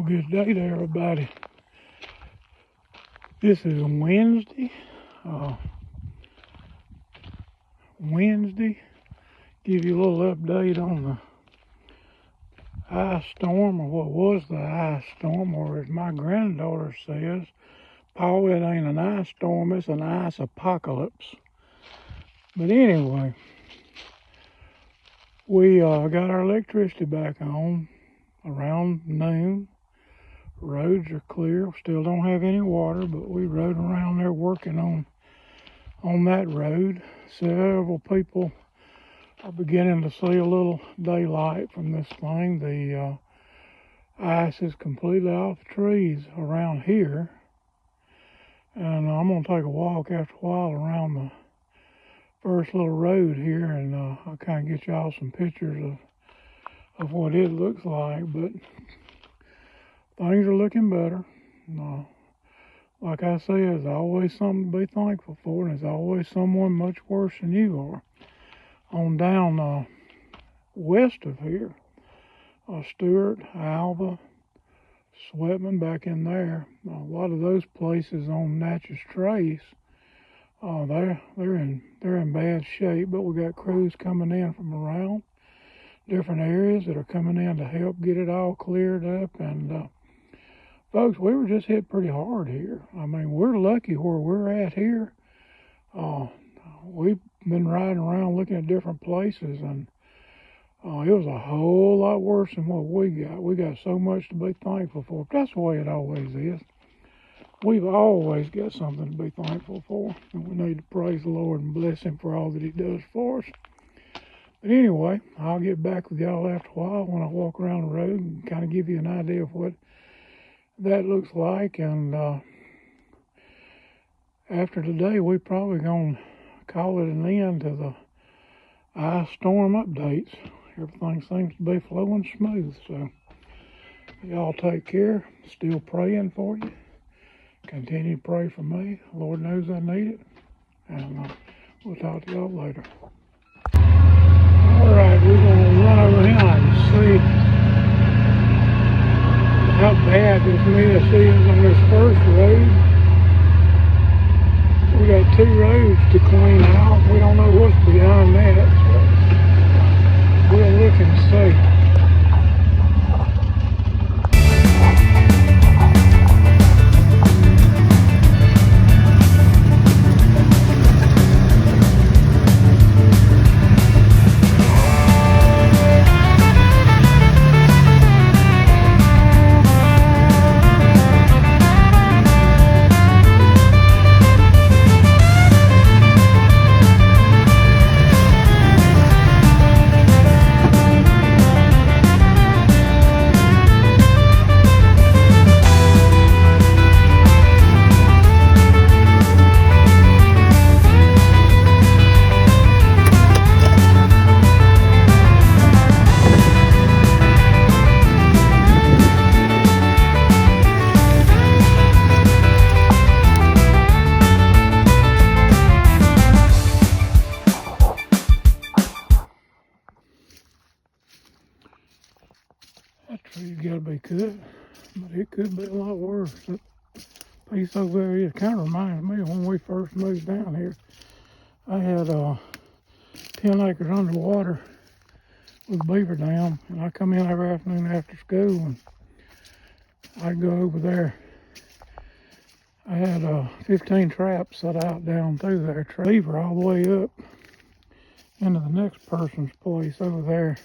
Good day to everybody. This is Wednesday. Give you a little update on the ice storm, or what was the ice storm, or as my granddaughter says, Paul, it ain't an ice storm, it's an ice apocalypse. But anyway, we got our electricity back on around noon. Roads are clear. Still don't have any water, but we rode around there working on that road. Several people are beginning to see a little daylight from this thing. The ice is completely off the trees around here, and I'm going to take a walk after a while around the first little road here, and I'll kind of get y'all some pictures of what it looks like. But things are looking better. Like I said, there's always something to be thankful for, and there's always someone much worse than you are. On down west of here, Stewart, Alva, Sweatman, back in there, a lot of those places on Natchez Trace, they're in bad shape. But we got crews coming in from around different areas that are coming in to help get it all cleared up. And folks, we were just hit pretty hard here. I mean, we're lucky where we're at here. We've been riding around looking at different places, and it was a whole lot worse than what we got. We got so much to be thankful for. But that's the way it always is. We've always got something to be thankful for, and we need to praise the Lord and bless Him for all that He does for us. But anyway, I'll get back with y'all after a while when I walk around the road and kind of give you an idea of what that looks like. And after today, we're probably going to call it an end to the ice storm updates. Everything seems to be flowing smooth. So y'all take care. Still praying for you. Continue to pray for me. Lord knows I need it. And we'll talk to y'all later. All right, we're going to run over here and see how bad this mess is on this first road. We got 2 roads to clean out. We don't know what's behind that, so we'll look and see. That tree's got to be good, but it could be a lot worse. That piece over there, it kind of reminds me of when we first moved down here. I had 10 acres underwater with beaver dam, and I come in every afternoon after school, and I'd go over there. I had 15 traps set out down through there, beaver all the way up into the next person's place over there.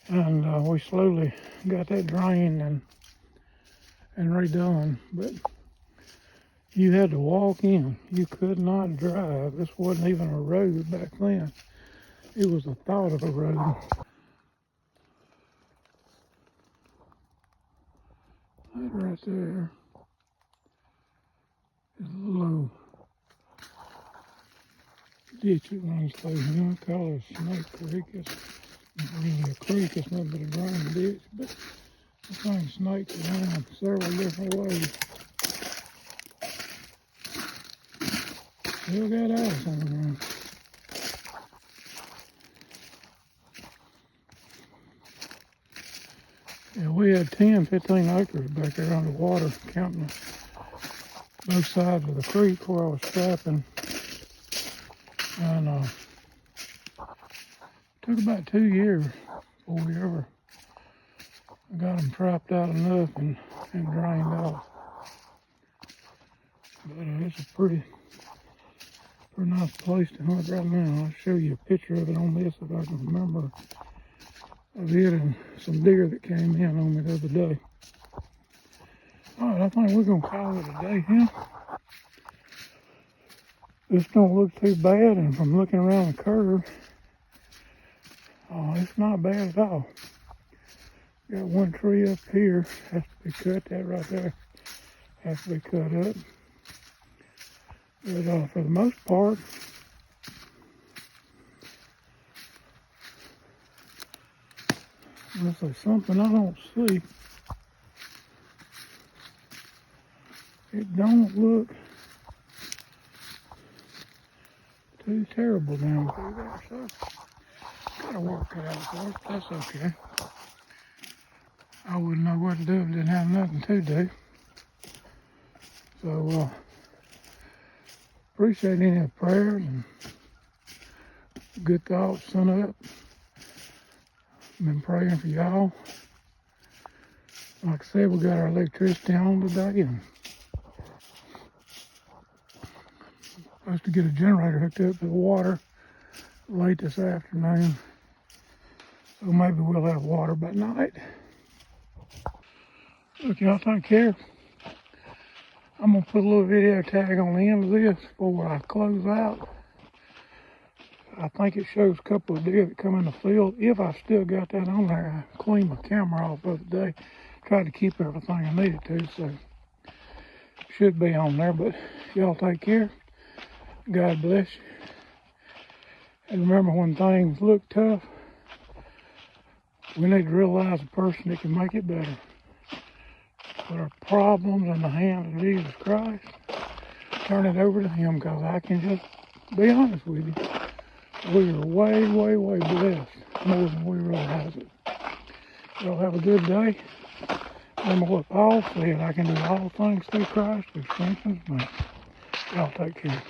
And we slowly got that drained and redone, but you had to walk in. You could not drive. This wasn't even a road back then. It was the thought of a road. That right there is a low ditch that runs through here. I call it Snake Creek. It's really a creek, it's nothing but a drain ditch, but the thing snakes around several different ways. Still got ice on the ground. Yeah, we had 10, 15 acres back there underwater, counting both sides of the creek where I was trapping. And took about 2 years before we ever got them trapped out enough and drained off. But it's a pretty nice place to hunt right now. I'll show you a picture of it on this if I can remember of it and some deer that came in on me the other day. All right, I think we're gonna call it a day here. This don't look too bad, and from looking around the curve, it's not bad at all. Got one tree up here, has to be cut, that right there has to be cut up. But for the most part, unless there's something I don't see, it don't look too terrible down through there. So, gotta work it out for us, that's okay. I wouldn't know what to do if I didn't have nothing to do. So, appreciate any prayers and good thoughts sent up. Been praying for y'all. Like I said, we got our electricity on today and supposed to get a generator hooked up to the water late this afternoon. So maybe we'll have water by night. Look, y'all take care. I'm gonna put a little video tag on the end of this before I close out. I think it shows a couple of deer that come in the field. If I still got that on there, I cleaned my camera off the other day. Tried to keep everything I needed to, so should be on there. But y'all take care. God bless you. And remember, when things look tough, we need to realize the person that can make it better. Put our problems in the hands of Jesus Christ. Turn it over to Him, because I can just be honest with you. We are way, way, way blessed, more than we realize it. Y'all have a good day. Remember what Paul said, I can do all things through Christ who strengthens me. Y'all take care.